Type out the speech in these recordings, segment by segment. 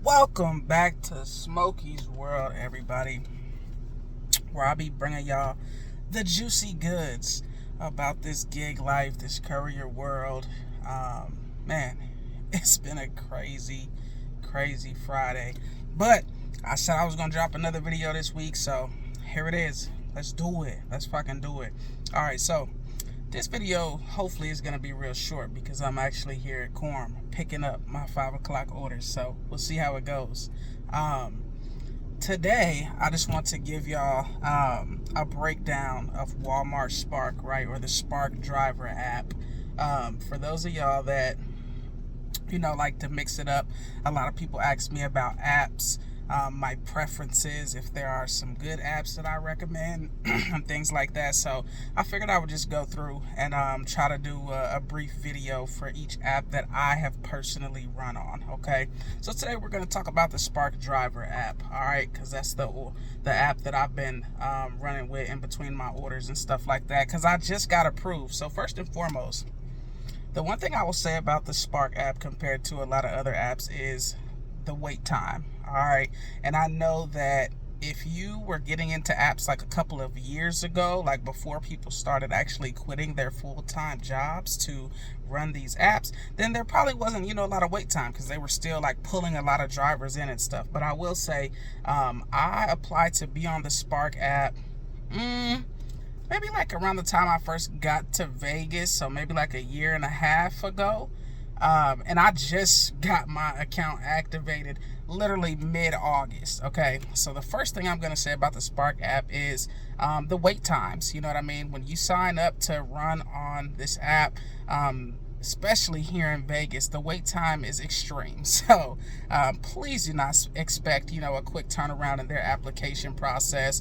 Welcome back to Smokey's World, everybody, where I'll be bringing y'all the juicy goods about this gig life, this courier world. Man, it's been a crazy Friday, but I said I was gonna drop another video this week, so here it is. Let's do it. Let's fucking do it. All right, so this video hopefully is going to be real short because I'm actually here at Courier picking up my 5 o'clock orders, so we'll see how it goes. Today I just want to give y'all a breakdown of Walmart Spark, right, or the Spark driver app. For those of y'all that like to mix it up, a lot of people ask me about apps, my preferences, if there are some good apps that I recommend, and things like that. So I figured I would just go through and try to do a brief video for each app that I have personally run on. Okay, so today we're going to talk about the Spark driver app. All right, because that's the app that I've been running with in between my orders and stuff like that, because I just got approved. So first and foremost, the one thing I will say about the Spark app compared to a lot of other apps is the wait time. All right, and I know that if you were getting into apps like a couple of years ago, like before people started actually quitting their full-time jobs to run these apps, then there probably wasn't a lot of wait time because they were still like pulling a lot of drivers in and stuff. But I will say, I applied to be on the Spark app maybe like around the time I first got to Vegas, so maybe like a year and a half ago. And I just got my account activated literally mid-August. Okay, so the first thing I'm going to say about the Spark app is the wait times. You know what I mean? When you sign up to run on this app, especially here in Vegas, the wait time is extreme. So please do not expect a quick turnaround in their application process,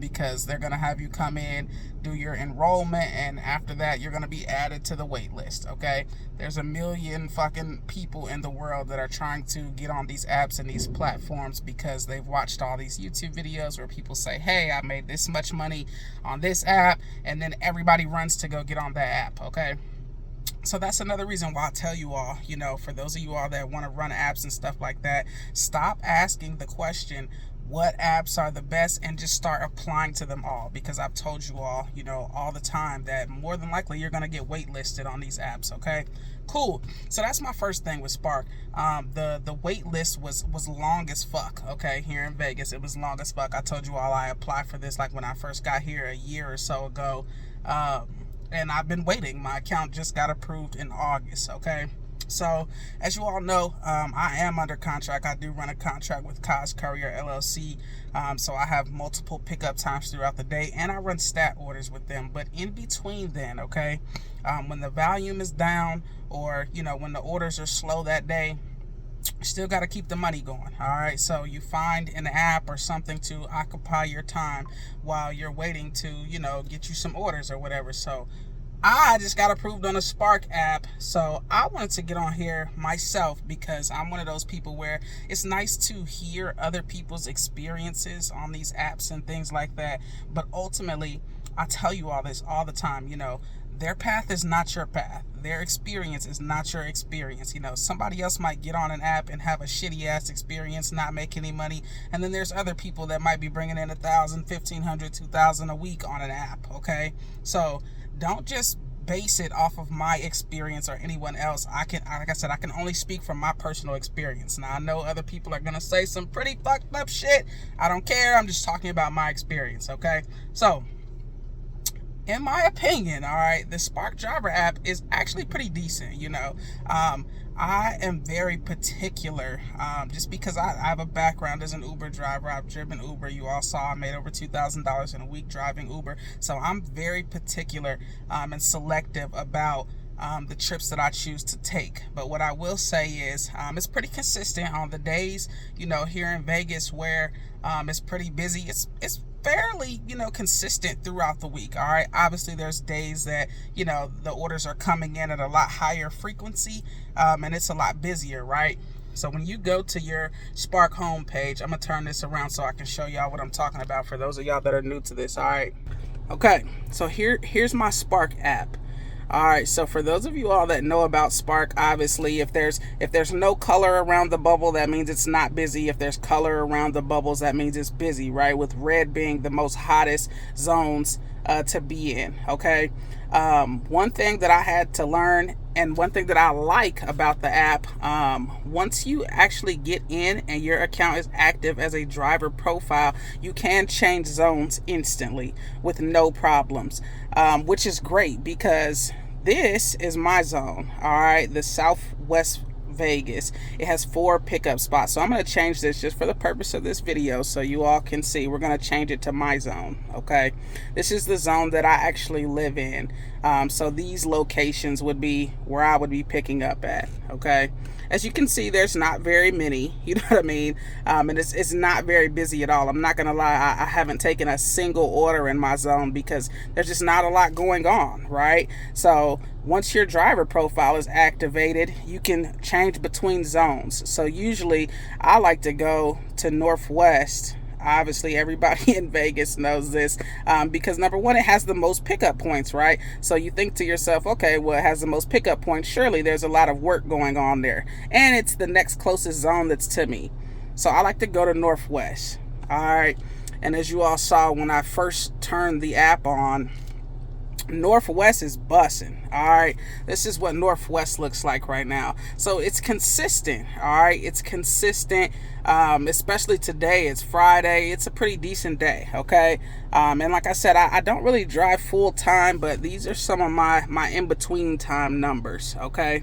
because they're going to have you come in, do your enrollment, and after that you're going to be added to the wait list. Okay, there's a million fucking people in the world that are trying to get on these apps and these platforms because they've watched all these YouTube videos where people say, hey, I made this much money on this app, and then everybody runs to go get on that app. Okay, so that's another reason why I tell you all, for those of you all that want to run apps and stuff like that, stop asking the question, what apps are the best, and just start applying to them all, because I've told you all, all the time that more than likely you're going to get waitlisted on these apps. Okay, cool. So that's my first thing with Spark. The wait list was long as fuck. Okay, here in Vegas, it was long as fuck. I told you all I applied for this like when I first got here a year or so ago. And I've been waiting. My account just got approved in August. Okay, so as you all know, I am under contract. I do run a contract with Courier LLC, so I have multiple pickup times throughout the day, and I run stat orders with them. But in between then, okay, when the volume is down, or when the orders are slow that day, still got to keep the money going. All right, so you find an app or something to occupy your time while you're waiting to get you some orders or whatever. So I just got approved on the Spark app, so I wanted to get on here myself because I'm one of those people where it's nice to hear other people's experiences on these apps and things like that. But ultimately, I tell you all this all the time, their path is not your path. Their experience is not your experience. Somebody else might get on an app and have a shitty ass experience, not make any money. And then there's other people that might be bringing in $1,000, $1,500, $2,000 a week on an app. Okay, so don't just base it off of my experience or anyone else. Like I said, I can only speak from my personal experience. Now I know other people are gonna say some pretty fucked up shit. I don't care. I'm just talking about my experience. Okay, so in my opinion, all right, the Spark driver app is actually pretty decent. I am very particular, just because I have a background as an Uber driver. I've driven Uber. You all saw I made over $2,000 in a week driving Uber. So I'm very particular and selective about the trips that I choose to take. But what I will say is it's pretty consistent on the days, here in Vegas where it's pretty busy. It's fairly, consistent throughout the week. All right. Obviously, there's days that, the orders are coming in at a lot higher frequency, and it's a lot busier, right? So when you go to your Spark homepage, I'm going to turn this around so I can show y'all what I'm talking about for those of y'all that are new to this. All right. Okay. So here's my Spark app. All right, so for those of you all that know about Spark, obviously if there's no color around the bubble, that means it's not busy. If there's color around the bubbles, that means it's busy, right? With red being the most hottest zones to be in. Okay, one thing that I had to learn, and one thing that I like about the app, once you actually get in and your account is active as a driver profile, you can change zones instantly with no problems, which is great because this is my zone. All right, the Southwest Vegas. It has 4 pickup spots. So I'm going to change this just for the purpose of this video so you all can see. We're going to change it to my zone. Okay, this is the zone that I actually live in. So these locations would be where I would be picking up at. Okay, as you can see, there's not very many, you know what I mean? And it's not very busy at all. I'm not gonna lie, I haven't taken a single order in my zone because there's just not a lot going on, right? So once your driver profile is activated, you can change between zones. So usually I like to go to Northwest. Obviously everybody in Vegas knows this, because number one, it has the most pickup points, right? So you think to yourself, okay, well, it has the most pickup points, surely there's a lot of work going on there, and it's the next closest zone that's to me. So I like to go to Northwest. All right, and as you all saw when I first turned the app on, Northwest is bussing. All right, this is what Northwest looks like right now. So it's consistent. All right, it's consistent, especially today. It's Friday. It's a pretty decent day. Okay, and like I said, I don't really drive full time, but these are some of my in-between time numbers. Okay,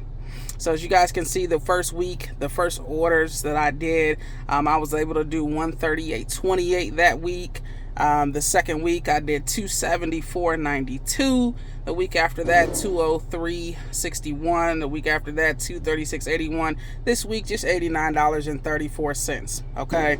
so as you guys can see, the first week, the first orders that I did, I was able to do 138.28 that week. The second week I did 274.92. The week after that 203.61. The week after that 236.81. This week just $89.34. Okay,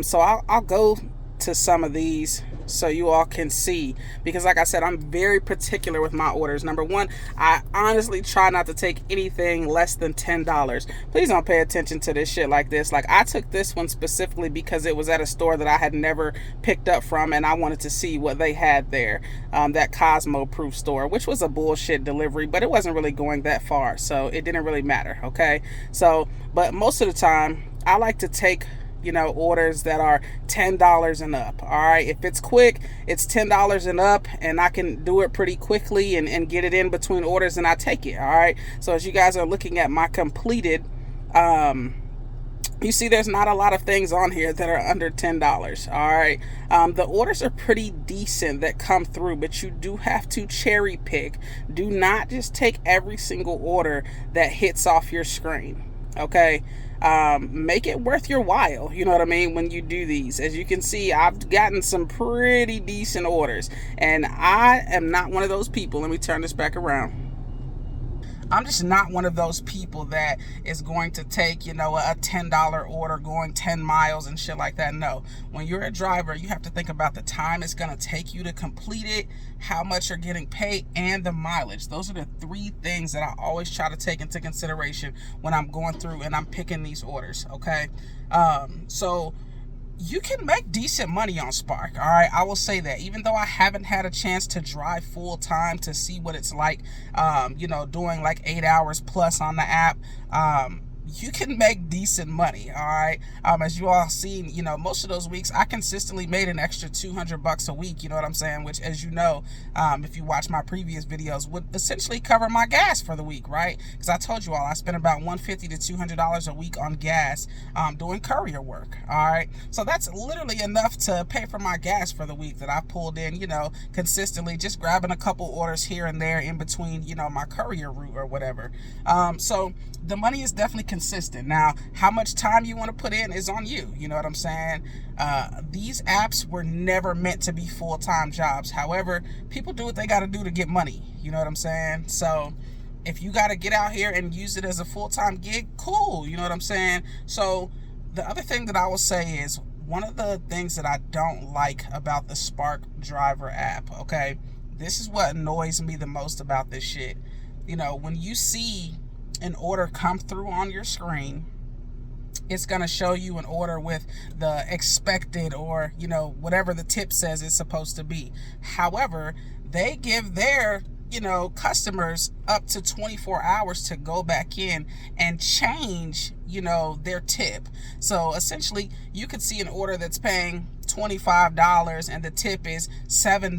so I'll go to some of these so you all can see, because like I said, I'm very particular with my orders. Number one, I honestly try not to take anything less than $10. Please don't pay attention to this shit like this. Like, I took this one specifically because it was at a store that I had never picked up from, and I wanted to see what they had there. That Cosmo Proof store, which was a bullshit delivery, but it wasn't really going that far, so it didn't really matter. Okay, so but most of the time I like to take, you know, orders that are $10 and up. All right, if it's quick, it's $10 and up, and I can do it pretty quickly and get it in between orders, and I take it. All right, so as you guys are looking at my completed, you see there's not a lot of things on here that are under $10. All right, the orders are pretty decent that come through, but you do have to cherry pick. Do not just take every single order that hits off your screen. Okay, make it worth your while, you know what I mean, when you do these. As you can see, I've gotten some pretty decent orders, and I am not one of those people. Let me turn this back around. I'm just not one of those people that is going to take, you know, a $10 order going 10 miles and shit like that. No, when you're a driver, you have to think about the time it's going to take you to complete it, how much you're getting paid, and the mileage. Those are the 3 things that I always try to take into consideration when I'm going through and I'm picking these orders. Okay, so you can make decent money on Spark. All right, I will say that, even though I haven't had a chance to drive full time to see what it's like, you know, doing like 8 hours plus on the app, you can make decent money. All right, as you all seen, you know, most of those weeks I consistently made an extra $200 a week, you know what I'm saying, which, as you know, if you watch my previous videos, would essentially cover my gas for the week, right? Because I told you all I spent about $150 to $200 a week on gas doing courier work. All right, so that's literally enough to pay for my gas for the week that I pulled in, you know, consistently, just grabbing a couple orders here and there in between, you know, my courier route or whatever. So the money is definitely consistent. Now, how much time you want to put in is on you, you know what I'm saying? These apps were never meant to be full-time jobs. However, people do what they got to do to get money, you know what I'm saying? So if you got to get out here and use it as a full-time gig, cool, you know what I'm saying? So the other thing that I will say is, one of the things that I don't like about the Spark driver app, okay, this is what annoys me the most about this shit. You know, when you see an order come through on your screen, it's going to show you an order with the expected, or, you know, whatever the tip says it's supposed to be. However, they give their customers up to 24 hours to go back in and change, their tip. So essentially, you could see an order that's paying $25 and the tip is $7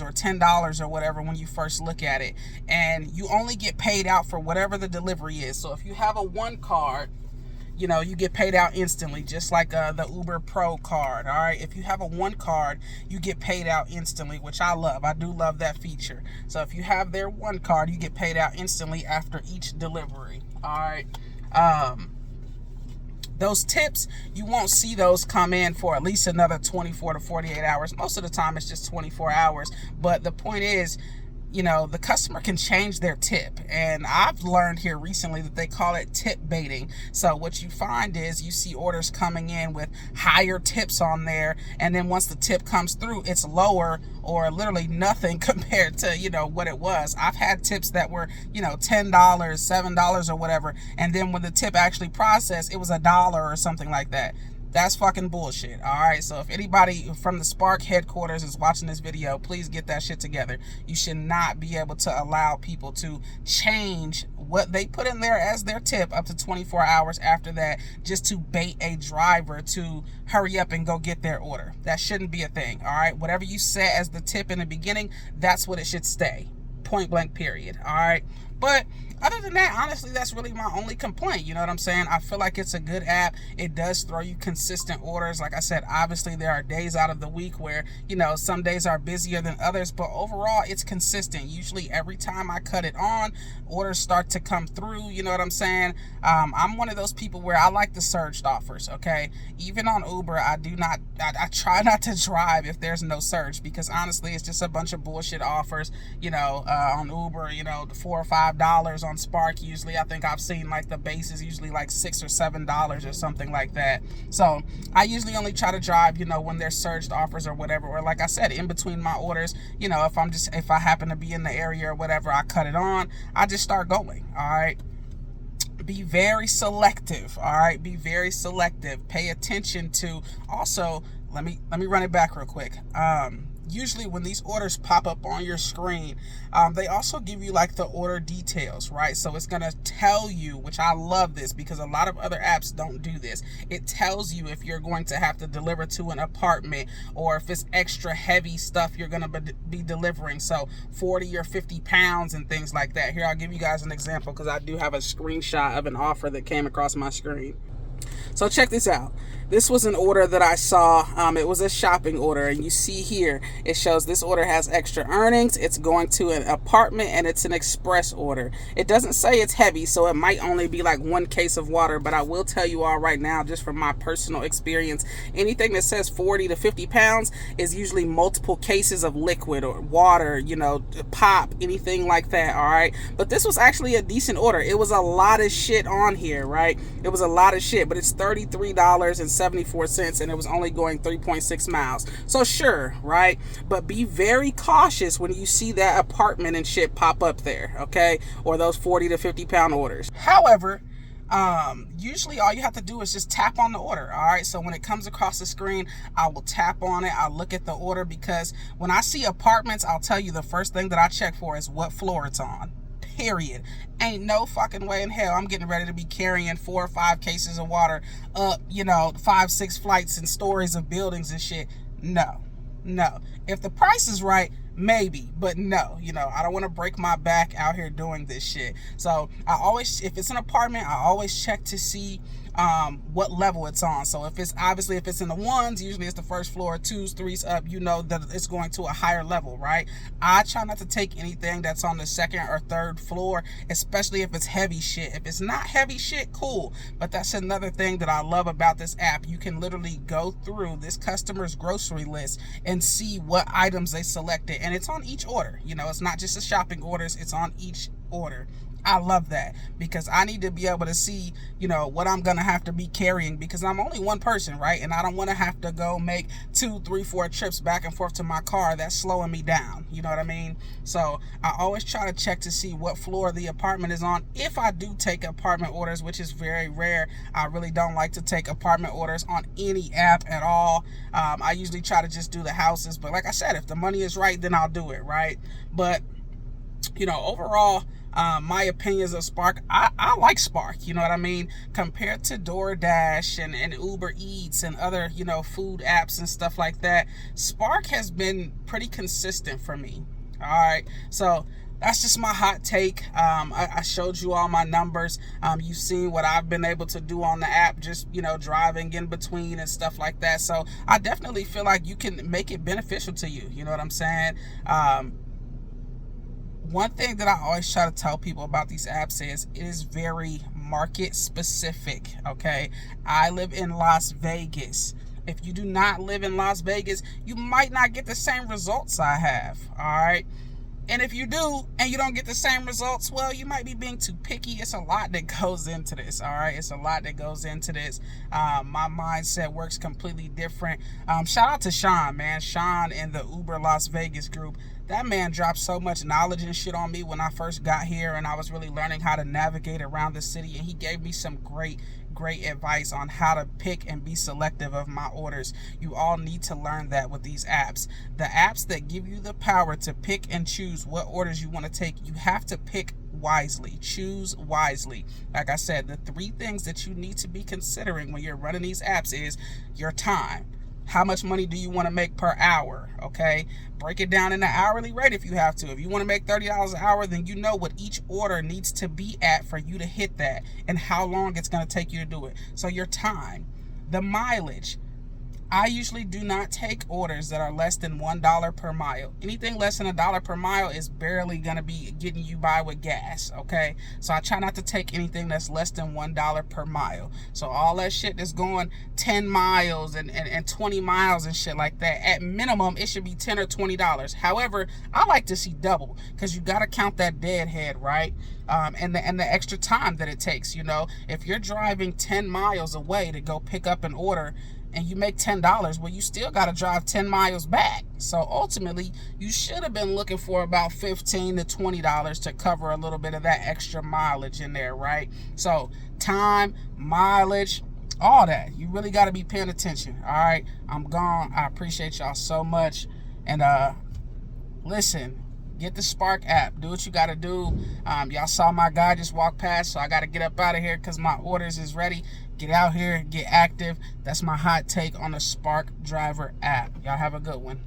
or $10 or whatever when you first look at it. And you only get paid out for whatever the delivery is. So if you have a one card, you get paid out instantly, just like the Uber Pro card. All right, if you have a one card, you get paid out instantly, which I love. I do love that feature. So if you have their one card, you get paid out instantly after each delivery. All right. Those tips, you won't see those come in for at least another 24 to 48 hours. Most of the time it's just 24 hours. But the point is, the customer can change their tip. And I've learned here recently that they call it tip baiting. So what you find is you see orders coming in with higher tips on there. And then once the tip comes through, it's lower or literally nothing compared to, what it was. I've had tips that were, $10, $7 or whatever. And then when the tip actually processed, it was $1 or something like that. That's fucking bullshit. All right. So if anybody from the Spark headquarters is watching this video, please get that shit together. You should not be able to allow people to change what they put in there as their tip up to 24 hours after that just to bait a driver to hurry up and go get their order. That shouldn't be a thing. All right. Whatever you set as the tip in the beginning, that's what it should stay. Point blank, period. All right. But other than that, honestly, that's really my only complaint. You know what I'm saying? I feel like it's a good app. It does throw you consistent orders. Like I said, obviously there are days out of the week where, some days are busier than others, but overall it's consistent. Usually every time I cut it on, orders start to come through. You know what I'm saying? I'm one of those people where I like the surged offers. Okay. Even on Uber, I try not to drive if there's no surge, because honestly, it's just a bunch of bullshit offers, on Uber, $4 or $5 on Spark. Usually I think I've seen like the base is usually like $6 or $7 or something like that. So I usually only try to drive, when there's surged offers or whatever, or like I said, in between my orders, if I happen to be in the area or whatever, I cut it on, I just start going. All right. Be very selective. All right. Be very selective. Pay attention to also, let me run it back real quick. Usually when these orders pop up on your screen, they also give you like the order details, right? So it's going to tell you, which I love this because a lot of other apps don't do this. It tells you if you're going to have to deliver to an apartment or if it's extra heavy stuff you're going to be delivering. So 40 or 50 pounds and things like that. Here, I'll give you guys an example because I do have a screenshot of an offer that came across my screen. So check this out. This was an order that I saw. It was a shopping order, and you see here it shows this order has extra earnings. It's going to an apartment, and it's an express order. It doesn't say it's heavy, so it might only be like 1 case of water, but I will tell you all right now, just from my personal experience, anything that says 40 to 50 pounds is usually multiple cases of liquid or water, pop, anything like that. All right. But this was actually a decent order. It was a lot of shit on here, right? It was a lot of shit, but it's $33.74, and it was only going 3.6 miles. So sure, right? But be very cautious when you see that apartment and shit pop up there, okay? Or those 40 to 50 pound orders. However, usually all you have to do is just tap on the order. All right. So when it comes across the screen, I will tap on it. I'll look at the order, because when I see apartments, I'll tell you the first thing that I check for is what floor it's on. Period. Ain't no fucking way in hell I'm getting ready to be carrying 4 or 5 cases of water up, 5, 6 flights and stories of buildings and shit. No. If the price is right, maybe, but no, I don't want to break my back out here doing this shit. So I always, if it's an apartment, I always check to see what level it's on. So if it's in the 1s, usually it's the first floor, 2s, 3s up, that it's going to a higher level, right? I try not to take anything that's on the 2nd or 3rd floor, especially if it's heavy shit. If it's not heavy shit, cool. But that's another thing that I love about this app. You can literally go through this customer's grocery list and see what items they selected, and it's on each order. It's not just the shopping orders, it's on each order. I love that, because I need to be able to see, what I'm going to have to be carrying, because I'm only one person, right? And I don't want to have to go make 2, 3, 4 trips back and forth to my car. That's slowing me down. You know what I mean? So I always try to check to see what floor the apartment is on. If I do take apartment orders, which is very rare, I really don't like to take apartment orders on any app at all. I usually try to just do the houses. But like I said, if the money is right, then I'll do it, right? But Overall, my opinions of Spark, I like Spark, you know what I mean? Compared to DoorDash and Uber Eats and other, food apps and stuff like that, Spark has been pretty consistent for me. All right. So that's just my hot take. I showed you all my numbers. You've seen what I've been able to do on the app, just, driving in between and stuff like that. So I definitely feel like you can make it beneficial to you. You know what I'm saying? One thing that I always try to tell people about these apps is it is very market specific. Okay, I live in Las Vegas. If you do not live in Las Vegas, you might not get the same results I have. All right. And if you do and you don't get the same results, well, you might be being too picky. It's a lot that goes into this, all right? It's a lot that goes into this. My mindset works completely different. Shout out to Sean, man. Sean in the Uber Las Vegas group. That man dropped so much knowledge and shit on me when I first got here and I was really learning how to navigate around the city. And he gave me some great advice on how to pick and be selective of my orders. You all need to learn that with these apps. The apps that give you the power to pick and choose what orders you want to take, you have to pick wisely, choose wisely. Like I said, the 3 things that you need to be considering when you're running these apps is your time. How much money do you want to make per hour? Okay, break it down in an hourly rate if you have to. If you want to make $30 an hour, then you know what each order needs to be at for you to hit that and how long it's going to take you to do it. So your time, the mileage. I usually do not take orders that are less than $1 per mile. Anything less than $1 per mile is barely going to be getting you by with gas, okay? So I try not to take anything that's less than $1 per mile. So all that shit that's going 10 miles and 20 miles and shit like that, at minimum, it should be $10 or $20. However, I like to see double because you got to count that deadhead, right? And the extra time that it takes, If you're driving 10 miles away to go pick up an order, and you make $10, well, you still got to drive 10 miles back. So ultimately, you should have been looking for about $15 to $20 to cover a little bit of that extra mileage in there, right? So time, mileage, all that. You really got to be paying attention, all right? I'm gone. I appreciate y'all so much. And listen, get the Spark app. Do what you got to do. Y'all saw my guy just walk past, so I got to get up out of here because my orders is ready. Get out here, get active. That's my hot take on the Spark Driver app. Y'all have a good one.